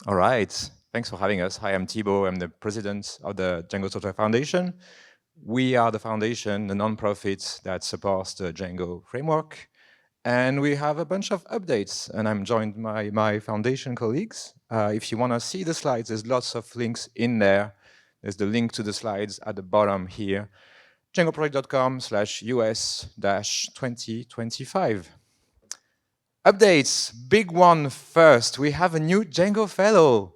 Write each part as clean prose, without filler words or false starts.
All right, thanks for having us. Hi, I'm Thibaud. I'm the president of the Django Software Foundation. We are the foundation, the nonprofit that supports the Django framework. And we have a bunch of updates, and I'm joined by my foundation colleagues. If you want to see the slides, there's lots of links in there. There's the link to the slides at the bottom here, djangoproject.com/US-2025. Updates, big one first. We have a new Django fellow,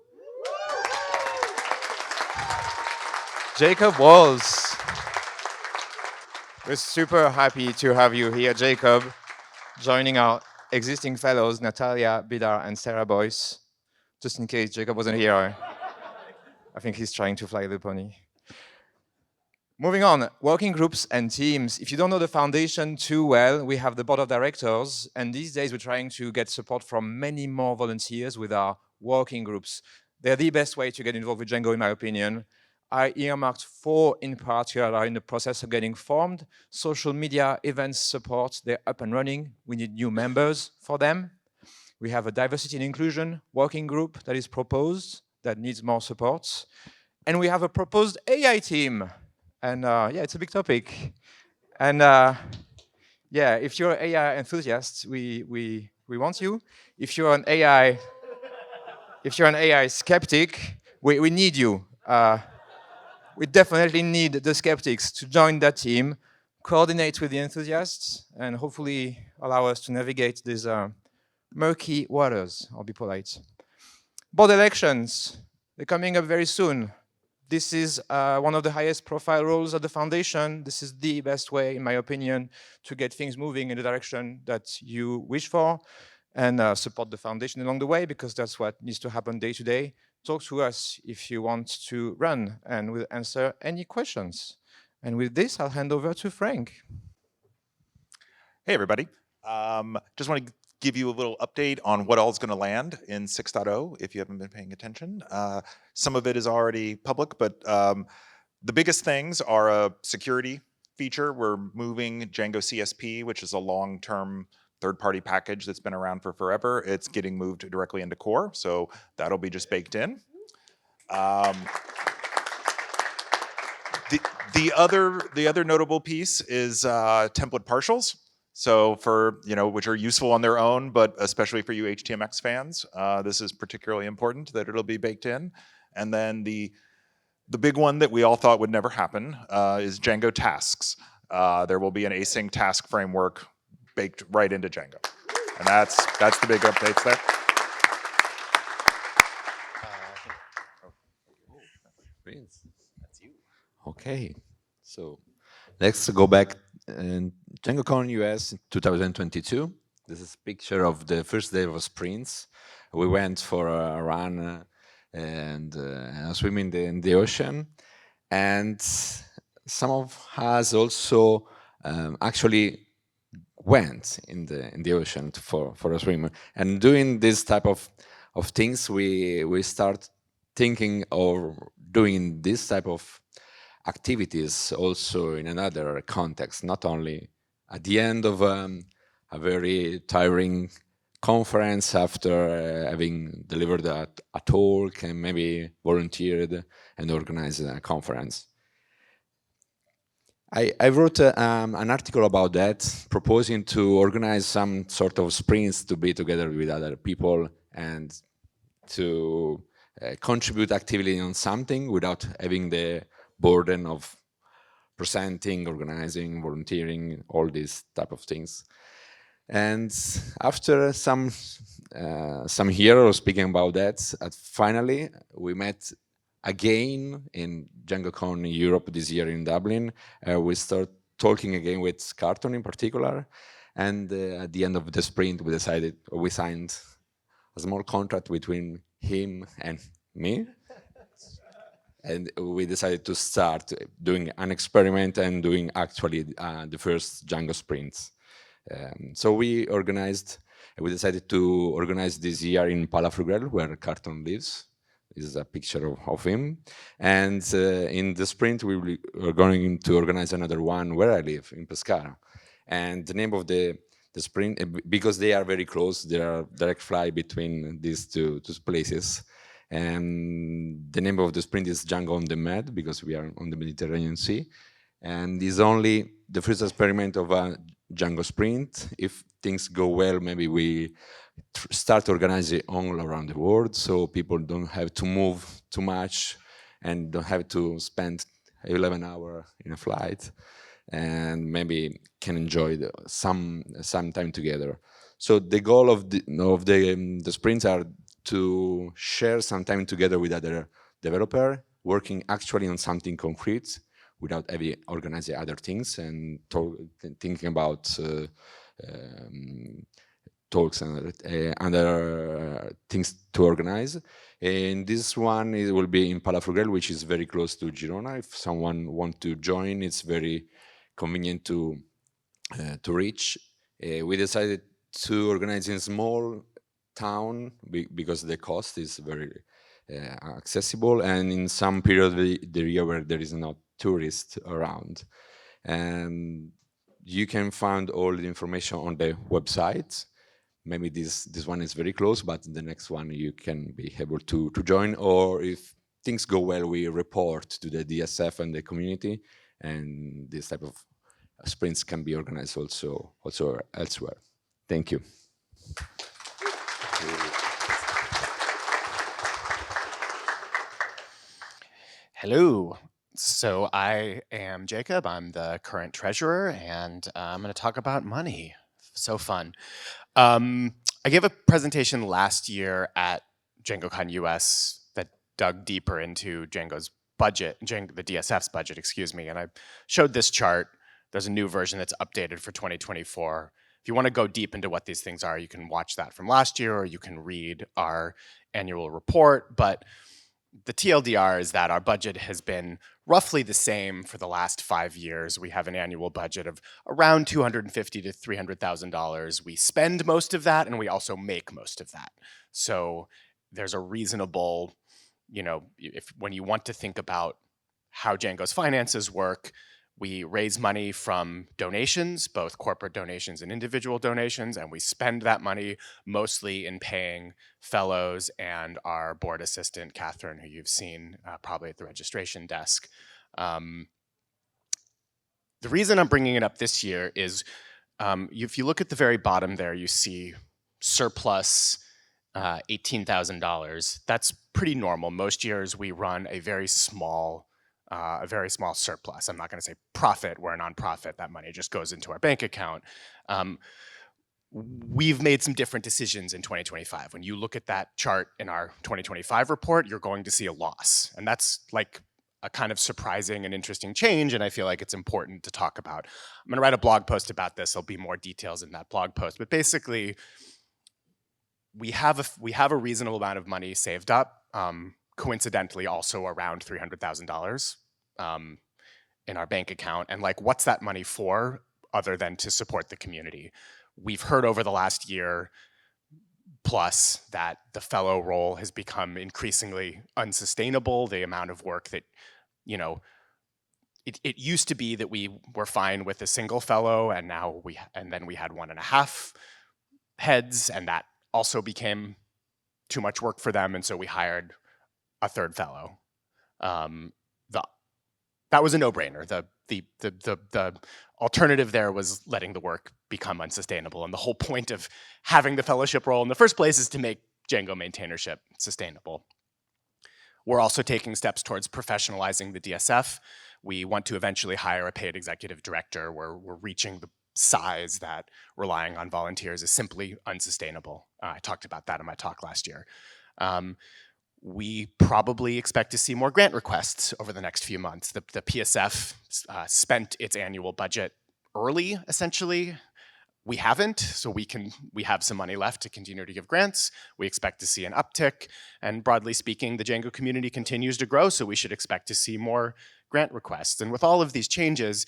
Jacob Walls. We're super happy to have you here, Jacob, joining our existing fellows, Natalia Bidar and Sarah Boyce. Just in case Jacob wasn't here, I think he's trying to fly the pony. Moving on, working groups and teams. If you don't know the foundation too well, we have the board of directors, and these days we're trying to get support from many more volunteers with our working groups. They're the best way to get involved with Django, in my opinion. I earmarked 4 in particular that are in the process of getting formed. Social media events support, they're up and running. We need new members for them. We have a diversity and inclusion working group that is proposed, that needs more support. And we have a proposed AI team. And yeah, it's a big topic. And yeah, if you're an AI enthusiast, we want you. If you're an AI skeptic, we need you. We definitely need the skeptics to join that team, coordinate with the enthusiasts, and hopefully allow us to navigate these murky waters. I'll be polite. Board elections, they're coming up very soon. This is one of the highest profile roles of the foundation. This is the best way, in my opinion, to get things moving in the direction that you wish for and support the foundation along the way, because that's what needs to happen day to day. Talk to us if you want to run, and we'll answer any questions. And with this, I'll hand over to Frank. Hey, everybody. Just want to give you a little update on what all is going to land in 6.0 if you haven't been paying attention. Some of it is already public, but the biggest things are a security feature. We're moving Django CSP, which is a long-term third-party package that's been around for forever. It's getting moved directly into core, so that'll be just baked in. The other notable piece is template partials. So for, which are useful on their own, but especially for you HTMX fans, this is particularly important that it'll be baked in. And then the big one that we all thought would never happen is Django tasks. There will be an async task framework baked right into Django. And that's the big updates there. That's you. Okay, so let's go back in DjangoCon US 2022. This is a picture of the first day of sprints. We went for a run and swimming in the ocean, and some of us also actually went in the ocean for a swim. And doing this type of things, we start thinking of doing this type of activities also in another context, not only at the end of a very tiring conference after having delivered a talk and maybe volunteered and organized a conference. I wrote an article about that, proposing to organize some sort of sprints to be together with other people and to contribute actively on something without having the burden of presenting, organizing, volunteering, all these type of things. And after some heroes speaking about that, finally we met again in DjangoCon Europe this year in Dublin. We start talking again with Carton in particular, and at the end of the sprint we signed a small contract between him and me. And we decided to start doing an experiment and doing actually the first Django sprints. So we decided to organize this year in Palafrugell, where Carton lives. This is a picture of him. And in the sprint, we are going to organize another one where I live, in Pescara. And the name of the sprint, because they are very close, there are direct flight between these two places. And the name of the sprint is Django on the Med, because we are on the Mediterranean Sea. And it's only the first experiment of a Django sprint. If things go well, maybe we start organizing all around the world, so people don't have to move too much and don't have to spend 11 hours in a flight, and maybe can enjoy some time together. So the goal of the sprints are to share some time together with other developer, working actually on something concrete without heavy organizing other things and thinking about talks and other things to organize. And this one, it will be in Palafrugell, which is very close to Girona. If someone wants to join, it's very convenient to reach. We decided to organize in a small town because the cost is very accessible, and in some period of the year where there is not tourists around. And you can find all the information on the website. Maybe this one is very close, but the next one you can be able to join, or if things go well, we report to the DSF and the community, and this type of sprints can be organized also elsewhere. Thank you. Hello. So I am Jacob. I'm the current treasurer, and I'm going to talk about money. So fun. I gave a presentation last year at DjangoCon US that dug deeper into Django's budget, the DSF's budget, excuse me, and I showed this chart. There's a new version that's updated for 2024. If you want to go deep into what these things are, you can watch that from last year, or you can read our annual report. But the TLDR is that our budget has been roughly the same for the last 5 years. We have an annual budget of around $250,000 to $300,000. We spend most of that, and we also make most of that. So there's a reasonable, when you want to think about how Django's finances work, we raise money from donations, both corporate donations and individual donations, and we spend that money mostly in paying fellows and our board assistant, Catherine, who you've seen probably at the registration desk. The reason I'm bringing it up this year is if you look at the very bottom there, you see surplus $18,000. That's pretty normal. Most years we run a very small surplus. I'm not going to say profit. We're a nonprofit. That money just goes into our bank account. We've made some different decisions in 2025. When you look at that chart in our 2025 report, you're going to see a loss. And that's like a kind of surprising and interesting change, and I feel like it's important to talk about. I'm going to write a blog post about this. There'll be more details in that blog post. But basically, we have a reasonable amount of money saved up. Coincidentally, also around $300,000 in our bank account. And like, what's that money for other than to support the community? We've heard over the last year plus that the fellow role has become increasingly unsustainable. The amount of work that, it used to be that we were fine with a single fellow, and then we had 1.5 heads, and that also became too much work for them, and so we hired a third fellow. That was a no-brainer. The alternative there was letting the work become unsustainable, and the whole point of having the fellowship role in the first place is to make Django maintainership sustainable. We're also taking steps towards professionalizing the DSF. We want to eventually hire a paid executive director. We're reaching the size that relying on volunteers is simply unsustainable. I talked about that in my talk last year. We probably expect to see more grant requests over the next few months. The PSF spent its annual budget early, essentially. We haven't, so we have some money left to continue to give grants. We expect to see an uptick, and broadly speaking, the Django community continues to grow, so we should expect to see more grant requests. And with all of these changes,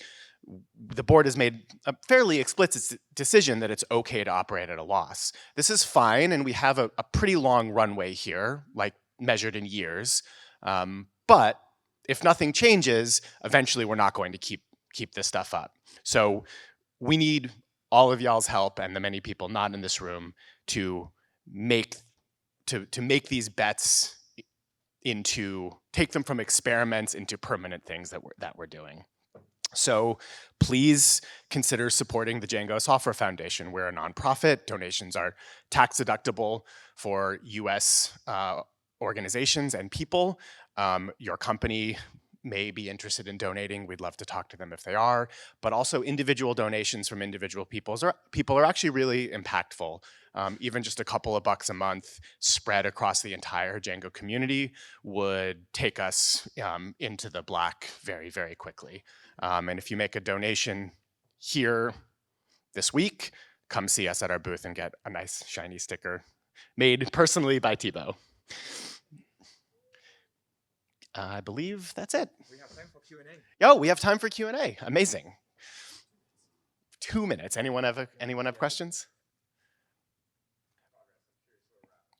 the board has made a fairly explicit decision that it's okay to operate at a loss. This is fine, and we have a pretty long runway here, like measured in years. But if nothing changes, eventually we're not going to keep this stuff up. So we need all of y'all's help and the many people not in this room to make these bets take them from experiments into permanent things that we're doing. So please consider supporting the Django Software Foundation. We're a nonprofit. Donations are tax deductible for US organizations and people. Your company may be interested in donating. We'd love to talk to them if they are, but also individual donations from individual people are actually really impactful. Even just a couple of bucks a month spread across the entire Django community would take us into the black very, very quickly. And if you make a donation here this week, come see us at our booth and get a nice shiny sticker made personally by Thibaud. I believe that's it. We have time for Q&A. Oh, we have time for Q&A. Amazing. 2 minutes. Anyone have questions?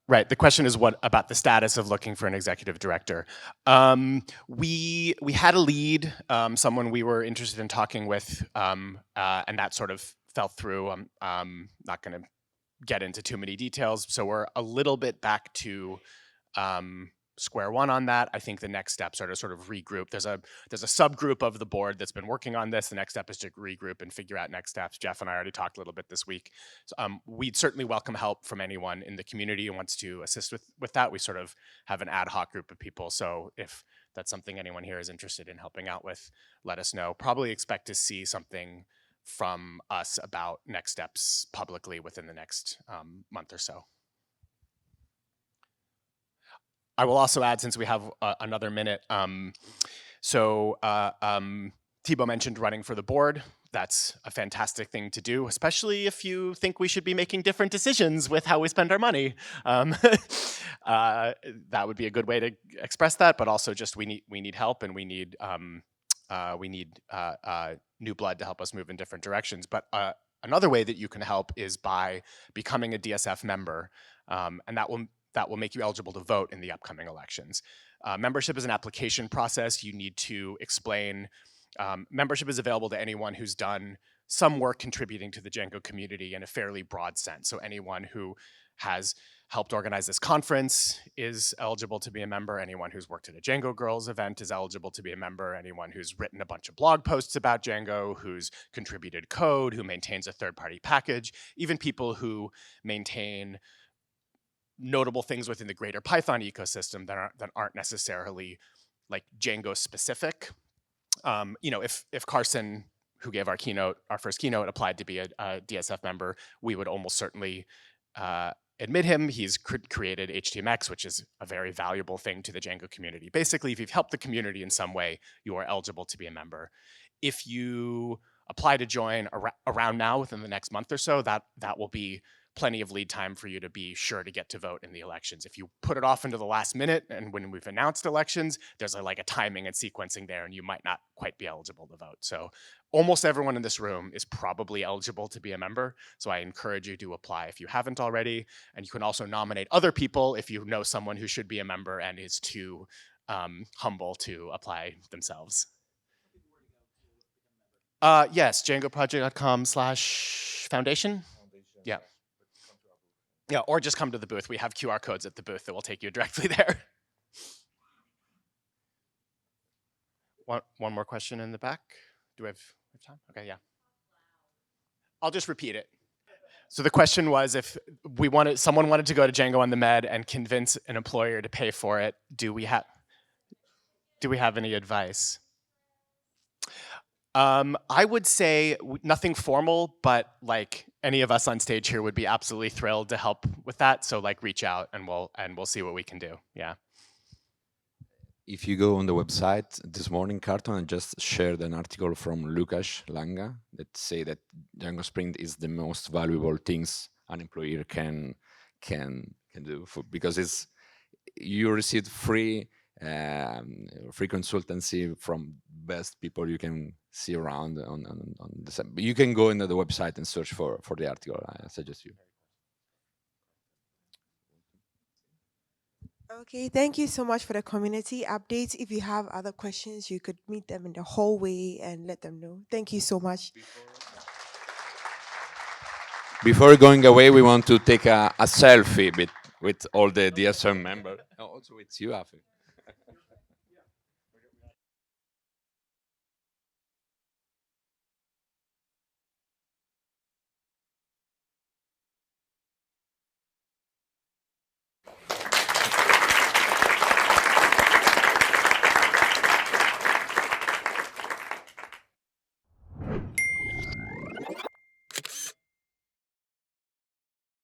Right. The question is what about the status of looking for an executive director? We had a lead, someone we were interested in talking with, and that sort of fell through. I'm not going to get into too many details. So we're a little bit back to square one on that. I think the next steps are to sort of regroup. There's a subgroup of the board that's been working on this. The next step is to regroup and figure out next steps. Jeff and I already talked a little bit this week. So, we'd certainly welcome help from anyone in the community who wants to assist with that. We sort of have an ad hoc group of people. So if that's something anyone here is interested in helping out with, let us know. Probably expect to see something from us about next steps publicly within the next month or so. I will also add, since we have another minute, Thibaud mentioned running for the board. That's a fantastic thing to do, especially if you think we should be making different decisions with how we spend our money. That would be a good way to express that, but also just we need help, and we need new blood to help us move in different directions. But another way that you can help is by becoming a DSF member, and that will make you eligible to vote in the upcoming elections. Membership is an application process. You need to explain. Membership is available to anyone who's done some work contributing to the Django community in a fairly broad sense. So anyone who has helped organize this conference is eligible to be a member. Anyone who's worked at a Django Girls event is eligible to be a member. Anyone who's written a bunch of blog posts about Django, who's contributed code, who maintains a third-party package, even people who maintain notable things within the greater Python ecosystem that aren't necessarily like Django specific. If Carson, who gave our first keynote, applied to be a DSF member, we would almost certainly admit him. He's created HTMX, which is a very valuable thing to the Django community. Basically, if you've helped the community in some way, you are eligible to be a member. If you apply to join around now, within the next month or so, that will be plenty of lead time for you to be sure to get to vote in the elections. If you put it off into the last minute, and when we've announced elections, there's a timing and sequencing there, and you might not quite be eligible to vote. So almost everyone in this room is probably eligible to be a member. So I encourage you to apply if you haven't already. And you can also nominate other people if you know someone who should be a member and is too humble to apply themselves. Yes, djangoproject.com/foundation. Yeah. Yeah, or just come to the booth. We have QR codes at the booth that will take you directly there. One more question in the back. Do we have time? Okay, yeah. I'll just repeat it. So the question was, if someone wanted to go to Django on the Med and convince an employer to pay for it, do we have any advice? I would say nothing formal, but any of us on stage here would be absolutely thrilled to help with that. So reach out and we'll see what we can do. Yeah. If you go on the website this morning, Carton just shared an article from Lukasz Langa that say that Django Spring is the most valuable things an employer can do because you receive free consultancy from best people you can see around on the. You can go into the website and search for the article. I suggest you. Okay, thank you so much for the community updates. If you have other questions, you could meet them in the hallway and let them know. Thank you so much. Before going away, we want to take a selfie with all the DSM members. Also with you, Afi.